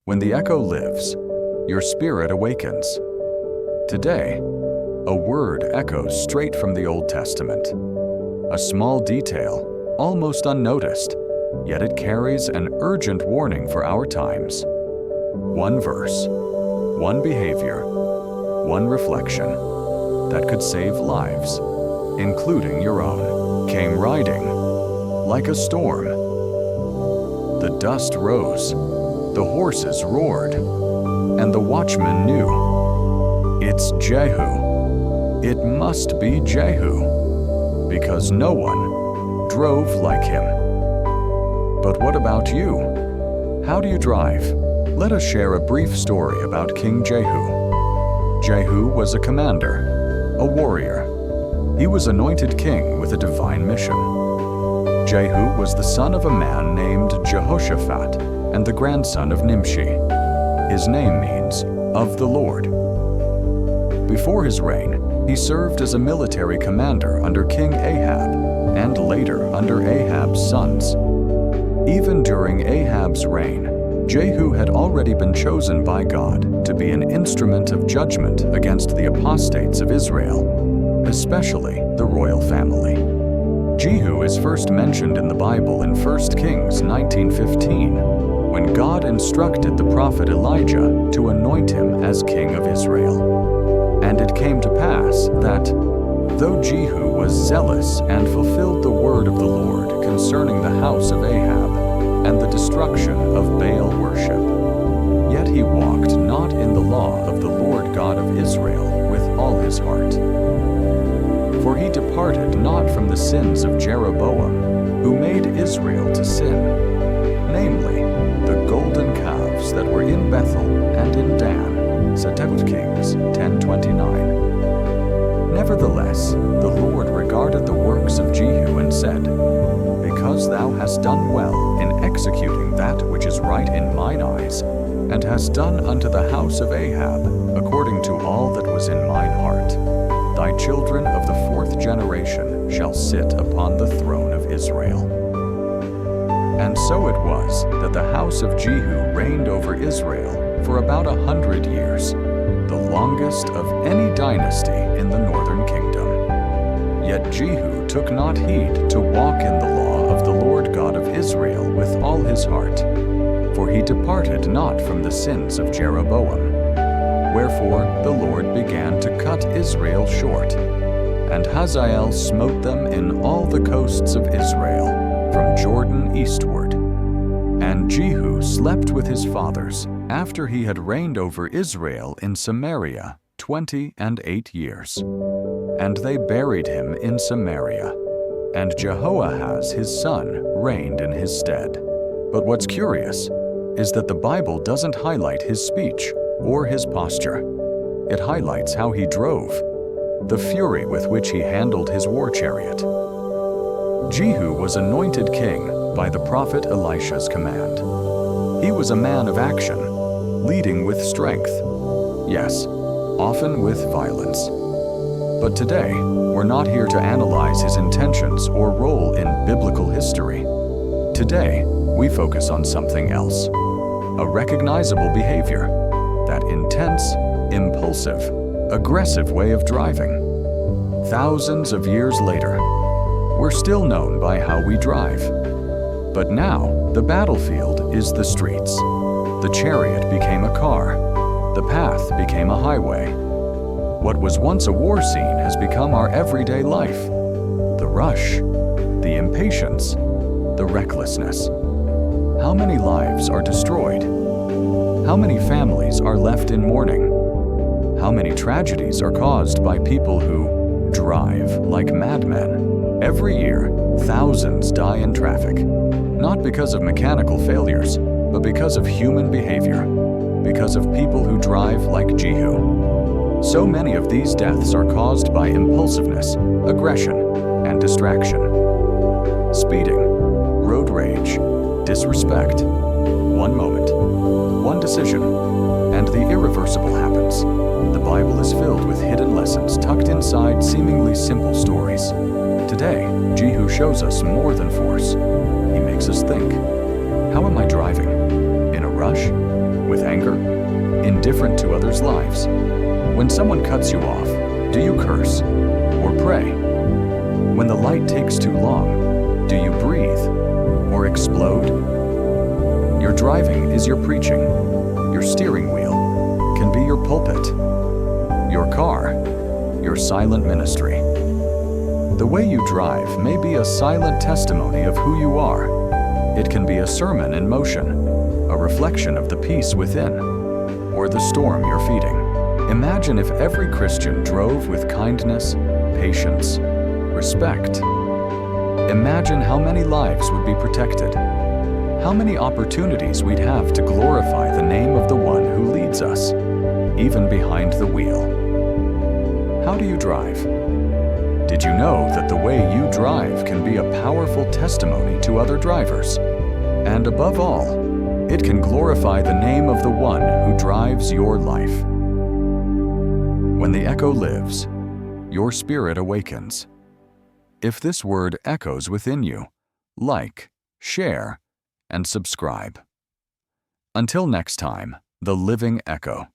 When the echo lives, your spirit awakens. Today, a word echoes straight from the Old Testament. A small detail, almost unnoticed, yet it carries an urgent warning for our times. One verse, one behavior, one reflection that could save lives, including your own, came riding like a storm. The dust rose, the horses roared, and the watchman knew, it's Jehu. It must be Jehu, because no one drove like him. But what about you? How do you drive? Let us share a brief story about King Jehu. Jehu was a commander, a warrior. He was anointed king with a divine mission. Jehu was the son of a man named Jehoshaphat and the grandson of Nimshi. His name means, of the Lord. Before his reign, he served as a military commander under King Ahab and later under Ahab's sons. Even during Ahab's reign, Jehu had already been chosen by God to be an instrument of judgment against the apostates of Israel, especially the royal family. Jehu is first mentioned in the Bible in 1 Kings 19:15, when God instructed the prophet Elijah to anoint him as king of Israel. And it came to pass that, though Jehu was zealous and fulfilled the word of the Lord concerning the house of Ahab and the destruction of Baal worship, yet he walked not in the law of the Lord God of Israel with all his heart. For he departed not from the sins of Jeroboam, who made Israel to sin, namely, the golden calves that were in Bethel and in Dan, 2 Kings 10:29. Nevertheless, the Lord regarded the works of Jehu and said, because thou hast done well in executing that which is right in mine eyes, and hast done unto the house of Ahab according to all that was in mine heart, thy children of the 4th generation shall sit upon the throne of Israel. And so it was that the house of Jehu reigned over Israel for about 100 years, the longest of any dynasty in the northern kingdom. Yet Jehu took not heed to walk in the law of the Lord God of Israel with all his heart, for he departed not from the sins of Jeroboam. Wherefore the Lord began to cut Israel short, and Hazael smote them in all the coasts of Israel, from Jordan eastward. And Jehu slept with his fathers, after he had reigned over Israel in Samaria 28 years. And they buried him in Samaria, and Jehoahaz his son reigned in his stead. But what's curious is that the Bible doesn't highlight his speech or his posture. It highlights how he drove, the fury with which he handled his war chariot. Jehu was anointed king by the prophet Elisha's command. He was a man of action, leading with strength, yes, often with violence. But today, we're not here to analyze his intentions or role in biblical history. Today, we focus on something else, a recognizable behavior, that intense, impulsive, aggressive way of driving. Thousands of years later, we're still known by how we drive. But now, the battlefield is the streets. The chariot became a car. The path became a highway. What was once a war scene has become our everyday life. The rush, the impatience, the recklessness. How many lives are destroyed? How many families are left in mourning? How many tragedies are caused by people who drive like madmen? Every year, thousands die in traffic, not because of mechanical failures, but because of human behavior, because of people who drive like Jehu. So many of these deaths are caused by impulsiveness, aggression, and distraction. Speeding, road rage, disrespect. One moment, one decision, and the irreversible happens. The Bible is filled with hidden lessons tucked inside seemingly simple stories. Today, Jehu shows us more than force. He makes us think. How am I driving? In a rush? With anger? Indifferent to others' lives? When someone cuts you off, do you curse or pray? When the light takes too long, do you breathe or explode? Your driving is your preaching. Your steering wheel can be your pulpit. Your car, your silent ministry. The way you drive may be a silent testimony of who you are. It can be a sermon in motion, a reflection of the peace within, or the storm you're feeding. Imagine if every Christian drove with kindness, patience, respect. Imagine how many lives would be protected, how many opportunities we'd have to glorify the name of the one who leads us, even behind the wheel. How do you drive? Did you know that the way you drive can be a powerful testimony to other drivers? And above all, it can glorify the name of the one who drives your life. When the echo lives, your spirit awakens. If this word echoes within you, like, share, and subscribe. Until next time, the living echo.